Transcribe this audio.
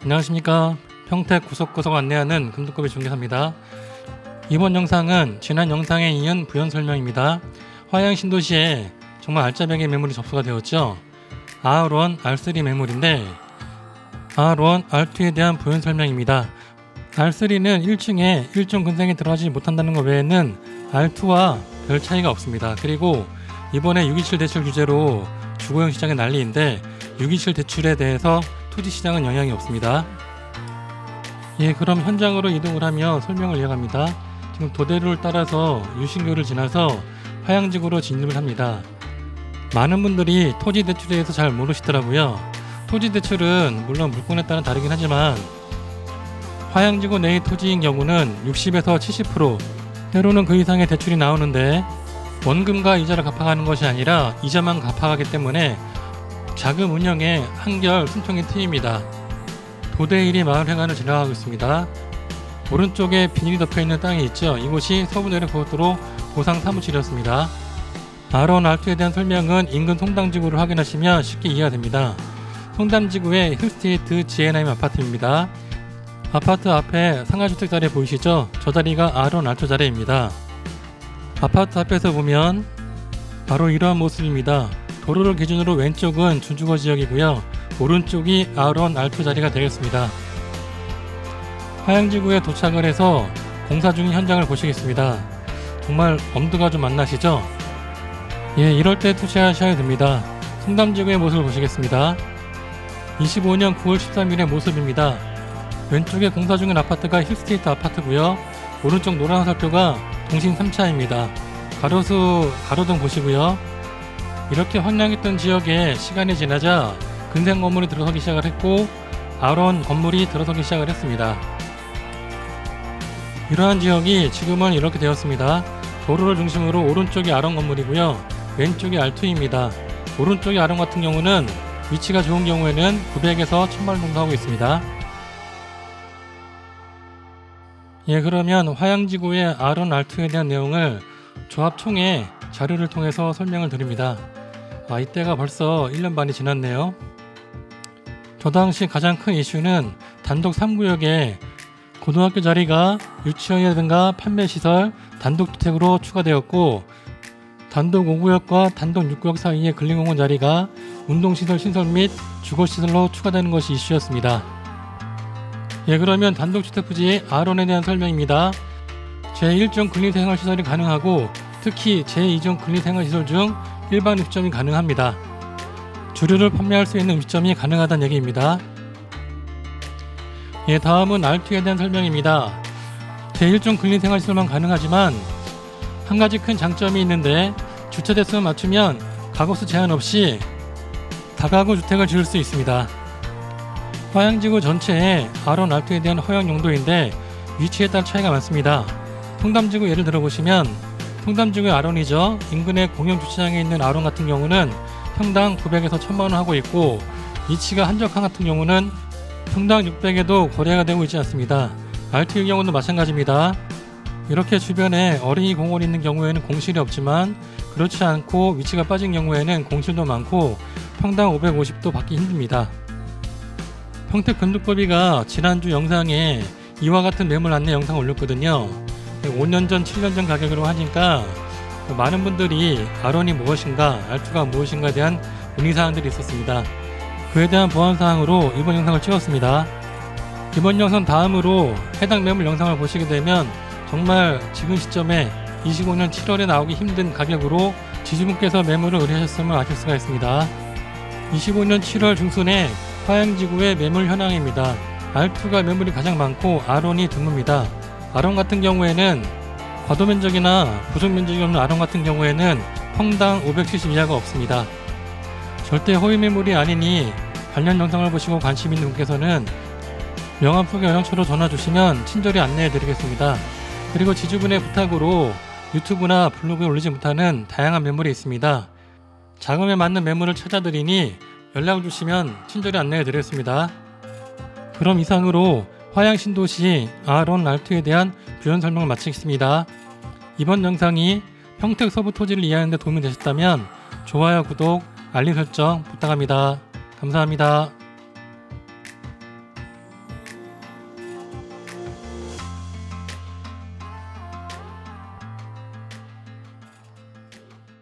안녕하십니까. 평택 구석구석 안내하는 금두꺼비 중개사입니다. 이번 영상은 지난 영상에 이은 부연 설명입니다. 화양 신도시에 정말 알짜배기 매물이 접수가 되었죠. R1, R3 매물인데 R1, R2에 대한 부연 설명입니다. R3는 1층에 1종 근생이 들어가지 못한다는 것 외에는 R2와 별 차이가 없습니다. 그리고 이번에 627 대출 규제로 주거용 시장의 난리인데 627 대출에 대해서 토지시장은 영향이 없습니다. 그럼 현장으로 이동을 하며 설명을 이어갑니다. 지금 도대로를 따라서 유신교를 지나서 화양지구로 진입을 합니다. 많은 분들이 토지 대출에 대해서 잘 모르시더라고요. 토지 대출은 물론 물건에 따라 다르긴 하지만 화양지구 내의 토지인 경우는 60에서 70%, 때로는 그 이상의 대출이 나오는데 원금과 이자를 갚아가는 것이 아니라 이자만 갚아가기 때문에 자금 운영에 한결 숨통이 트입니다. 도대일이 마을회관을 지나가고 있습니다. 오른쪽에 비닐이 덮여있는 땅이 있죠. 이곳이 서부내륙고속도로 보상사무실이었습니다. R1, R2에 대한 설명은 인근 송담지구를 확인하시면 쉽게 이해가 됩니다. 송담지구의 힐스테이트 GNM 아파트입니다. 아파트 앞에 상가주택 자리 보이시죠? 저 자리가 R1, R2 자리입니다. 아파트 앞에서 보면 바로 이러한 모습입니다. 도로를 기준으로 왼쪽은 준주거 지역이고요. 오른쪽이 R1, R2 자리가 되겠습니다. 화양지구에 도착을 해서 공사 중인 현장을 보시겠습니다. 정말 엄두가 좀 안 나시죠? 이럴 때 투자하셔야 됩니다. 송담지구의 모습을 보시겠습니다. 25년 9월 13일의 모습입니다. 왼쪽에 공사 중인 아파트가 힐스테이트 아파트고요. 오른쪽 노란 화살표가 동신 3차입니다. 가로등 보시고요. 이렇게 황량했던 지역에 시간이 지나자 근생 건물이 들어서기 시작을 했고 R1 건물이 들어서기 시작을 했습니다. 이러한 지역이 지금은 이렇게 되었습니다. 도로를 중심으로 오른쪽이 R1 건물이고요. 왼쪽이 R2입니다. 오른쪽이 R1 같은 경우는 위치가 좋은 경우에는 900에서 1000만 정도 하고 있습니다. 그러면 화양지구의 R1, R2에 대한 내용을 조합총회 자료를 통해서 설명을 드립니다. 이때가 벌써 1년 반이 지났네요. 저 당시 가장 큰 이슈는 단독 3구역에 고등학교 자리가 유치원이라든가 판매시설, 단독주택으로 추가되었고 단독 5구역과 단독 6구역 사이에 근린공원 자리가 운동시설 신설 및 주거시설로 추가되는 것이 이슈였습니다. 그러면 단독주택 부지 R1에 대한 설명입니다. 제1종 근린생활시설이 가능하고 특히 제2종 근린생활시설 중 일반 음식점이 가능합니다. 주류를 판매할 수 있는 음식점이 가능하다는 얘기입니다. 다음은 R2에 대한 설명입니다. 제1종 근린생활시설만 가능하지만 한 가지 큰 장점이 있는데 주차 대수만 맞추면 가구수 제한 없이 다가구 주택을 지을 수 있습니다. 화양지구 전체에 R1, R2에 대한 허용 용도인데 위치에 따라 차이가 많습니다. 송담지구 예를 들어보시면 송담지구의 R1이죠. 인근의 공영주차장에 있는 R1 같은 경우는 평당 900에서 1000만원 하고 있고 위치가 한적한 같은 경우는 평당 600에도 거래가 되고 있지 않습니다. R2의 경우도 마찬가지입니다. 이렇게 주변에 어린이 공원이 있는 경우에는 공실이 없지만 그렇지 않고 위치가 빠진 경우에는 공실도 많고 평당 550도 받기 힘듭니다. 평택 금두꺼비가 지난주 영상에 이와 같은 매물 안내 영상을 올렸거든요. 5년 전, 7년 전 가격으로 하니까 많은 분들이 R1이 무엇인가, R2가 무엇인가에 대한 문의사항들이 있었습니다. 그에 대한 보완사항으로 이번 영상을 찍었습니다. 이번 영상 다음으로 해당 매물 영상을 보시게 되면 정말 지금 시점에 25년 7월에 나오기 힘든 가격으로 지주분께서 매물을 의뢰하셨음을 아실 수가 있습니다. 25년 7월 중순에 화양지구의 매물 현황입니다. R2가 매물이 가장 많고 R1이 드뭅니다. R1 같은 경우에는 과도면적이나 부족면적이 없는 R1 같은 경우에는 평당 570 이하가 없습니다. 절대 허위 매물이 아니니 관련 영상을 보시고 관심 있는 분께서는 명함 속에 연락처로 전화 주시면 친절히 안내해 드리겠습니다. 그리고 지주분의 부탁으로 유튜브나 블로그에 올리지 못하는 다양한 매물이 있습니다. 자금에 맞는 매물을 찾아드리니 연락을 주시면 친절히 안내해 드리겠습니다. 그럼 이상으로 화양신도시 R1, R2에 대한 부연 설명을 마치겠습니다. 이번 영상이 평택 서부 토지를 이해하는 데 도움이 되셨다면 좋아요, 구독, 알림 설정 부탁합니다. 감사합니다.